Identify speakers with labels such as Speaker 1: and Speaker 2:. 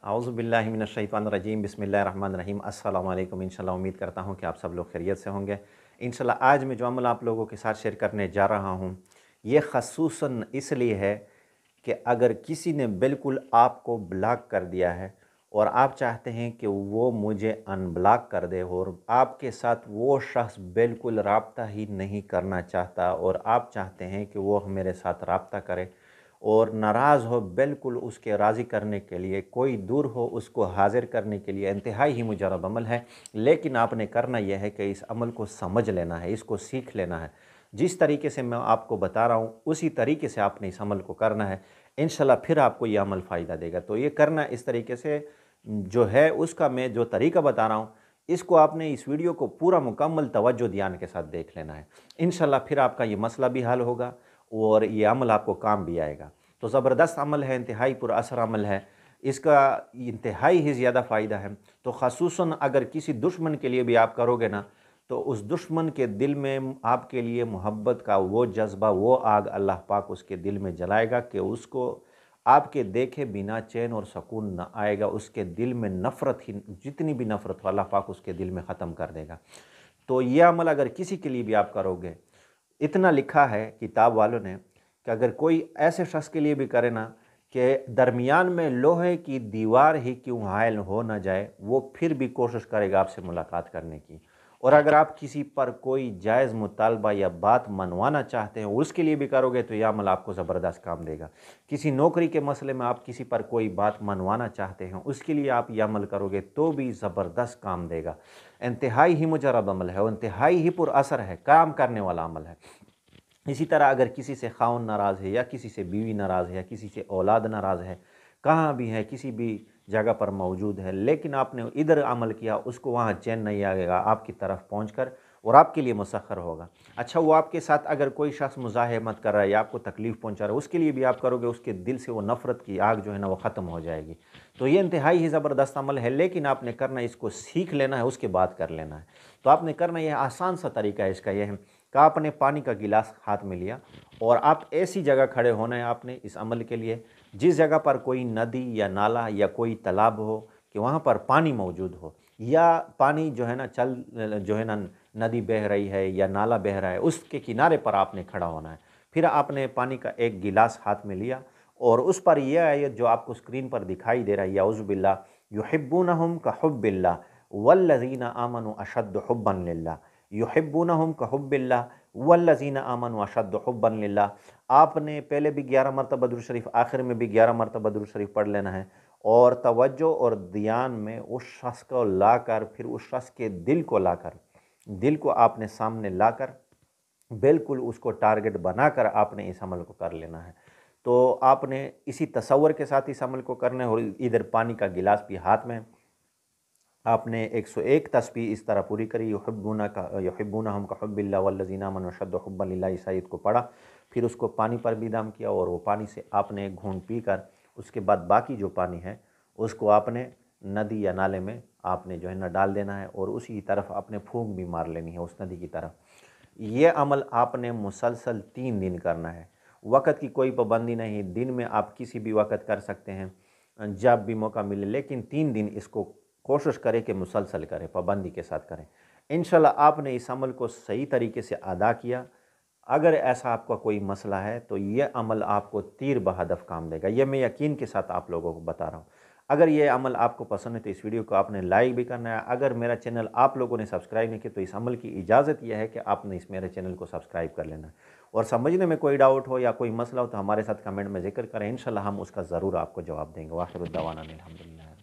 Speaker 1: औज़ुबिल्लाहि मिनश्शैतानिर्रजीम बिस्मिल्लाहिर्रहमानिर्रहीम अस्सलामु अलैकुम। इंशाल्लाह उम्मीद करता हूँ कि आप सब लोग खैरियत से होंगे। इंशाल्लाह आज मैं जो अमल आप लोगों के साथ शेयर करने जा रहा हूँ, ये ख़ुसूसन इसलिए है कि अगर किसी ने बिल्कुल आपको ब्लॉक कर दिया है और आप चाहते हैं कि वो मुझे अनब्लॉक कर दे और आपके साथ वो शख्स बिल्कुल राब्ता ही नहीं करना चाहता और आप चाहते हैं कि वो मेरे साथ राब्ता करे और नाराज़ हो, बिल्कुल उसके राज़ी करने के लिए कोई दूर हो उसको हाज़िर करने के लिए इंतहाई ही मुजरब अमल है। लेकिन आपने करना यह है कि इस अमल को समझ लेना है, इसको सीख लेना है। जिस तरीके से मैं आपको बता रहा हूँ उसी तरीके से आपने इस अमल को करना है। इंशाल्लाह फिर आपको ये अमल फ़ायदा देगा। तो ये करना इस तरीके से जो है उसका मैं जो तरीका बता रहा हूँ, इसको आपने इस वीडियो को पूरा मुकम्मल तवज्जो ध्यान के साथ देख लेना है। इंशाल्लाह फिर आपका ये मसला भी हल होगा और ये अमल आपको काम भी आएगा। तो ज़बरदस्त अमल है, इंतहाई पुरअसर अमल है, इसका इंतहाई ही ज़्यादा फ़ायदा है। तो ख़ुसूसन अगर किसी दुश्मन के लिए भी आप करोगे ना, तो उस दुश्मन के दिल में आपके लिए मोहब्बत का वो जज्बा, वो आग अल्लाह पाक उसके दिल में जलाएगा कि उसको आपके देखे बिना चैन और सुकून न आएगा। उसके दिल में नफ़रत ही, जितनी भी नफ़रत हो अल्लाह पाक उसके दिल में ख़त्म कर देगा। तो ये अमल अगर किसी के लिए भी आप करोगे, इतना लिखा है किताब वालों ने कि अगर कोई ऐसे शख्स के लिए भी करे ना कि दरमियान में लोहे की दीवार ही क्यों हायल हो ना जाए, वो फिर भी कोशिश करेगा आपसे मुलाकात करने की। और अगर आप किसी पर कोई जायज़ मुतालबा या बात मनवाना चाहते हैं, उसके लिए भी करोगे तो यह अमल आपको ज़बरदस्त काम देगा। किसी नौकरी के मसले में आप किसी पर कोई बात मनवाना चाहते हैं, उसके लिए आप यह अमल करोगे तो भी ज़बरदस्त काम देगा। इंतहाई ही मुजरब अमल है और इंतहाई ही पुरअसर है, काम करने वाला अमल है। इसी तरह अगर किसी से खाउन नाराज़ है या किसी से बीवी नाराज़ है या किसी से औलाद नाराज़ है, कहाँ भी है, किसी भी जगह पर मौजूद है, लेकिन आपने इधर अमल किया, उसको वहाँ चैन नहीं आएगा आपकी तरफ पहुँचकर और आपके लिए मुसख्खर होगा। अच्छा, वो आपके साथ अगर कोई शख्स मुज़ाहमत कर रहा है या आपको तकलीफ़ पहुँचा रहा है, उसके लिए भी आप करोगे, उसके दिल से वो नफ़रत की आग जो है ना वो ख़त्म हो जाएगी। तो ये इंतहाई ही ज़बरदस्त अमल है, लेकिन आपने करना, इसको सीख लेना है, उसके बाद कर लेना है। तो आपने करना, यह आसान सा तरीका है इसका, यह है कि आपने पानी का गिलास हाथ में लिया और आप ऐसी जगह खड़े होना है आपने इस अमल के लिए जिस जगह पर कोई नदी या नाला या कोई तालाब हो, कि वहाँ पर पानी मौजूद हो या पानी जो है ना जो है ना नदी बह रही है या नाला बह रहा है, उसके किनारे पर आपने खड़ा होना है। फिर आपने पानी का एक गिलास हाथ में लिया और उस पर यह आयत जो आपको स्क्रीन पर दिखाई दे रहा है, याउज़ुबिल्लाह, युहिब्बूनहुम का हुब्बिल्लाह वल्लज़ीना आमनु अशद्दु हुब्बन लिल्लाह, युहिब्बूनहुम का हुब्बिल्लाह वल्लज़ीना आमनु अशद्दु हुब्बन लिल्लाह। आपने पहले भी 11 मरतबा दुरूद शरीफ, आखिर में भी 11 मरतबा दुरूद शरीफ पढ़ लेना है और तवज्जो और ध्यान में उस शख्स को लाकर, फिर उस शख्स के दिल को लाकर, दिल को आपने सामने लाकर बिल्कुल उसको टारगेट बनाकर आपने इस अमल को कर लेना है। तो आपने इसी तसव्वुर के साथ इस अमल को करना है और इधर पानी का गिलास भी हाथ में, आपने 101 तस्बीह इस तरह पूरी करी, युहिब्बूनहुम का हुब्बिल्लाह वल्लज़ीना आमनु अशद्दु हुब्बन लिल्लाह, इस आयत को पढ़ा, फिर उसको पानी पर भी दम किया और वो पानी से आपने एक घूंट पीकर उसके बाद बाकी जो पानी है उसको आपने नदी या नाले में आपने जो है ना डाल देना है और उसी तरफ आपने फूंक भी मार लेनी है उस नदी की तरफ। ये अमल आपने मुसलसल 3 दिन करना है। वक़्त की कोई पाबंदी नहीं, दिन में आप किसी भी वक़्त कर सकते हैं, जब भी मौका मिले, लेकिन 3 दिन इसको कोशिश करें कि मुसलसल करें, पाबंदी के साथ करें। इंशाल्लाह आपने इस अमल को सही तरीके से अदा किया। अगर ऐसा आपका कोई मसला है तो ये अमल आपको तीर बहदफ़ काम देगा। ये मैं यकीन के साथ आप लोगों को बता रहा हूँ। अगर ये अमल आपको पसंद है तो इस वीडियो को आपने लाइक भी करना है। अगर मेरा चैनल आप लोगों ने सब्सक्राइब नहीं किया तो इस अमल की इजाज़त यह है कि आपने इस मेरे चैनल को सब्सक्राइब कर लेना है। और समझने में कोई डाउट हो या कोई मसला हो तो हमारे साथ कमेंट में ज़िक्र करें, इंशाल्लाह हम उसका ज़रूर आपको जवाब देंगे। वाखिर दावाना अनिल हम्दुलिल्लाह।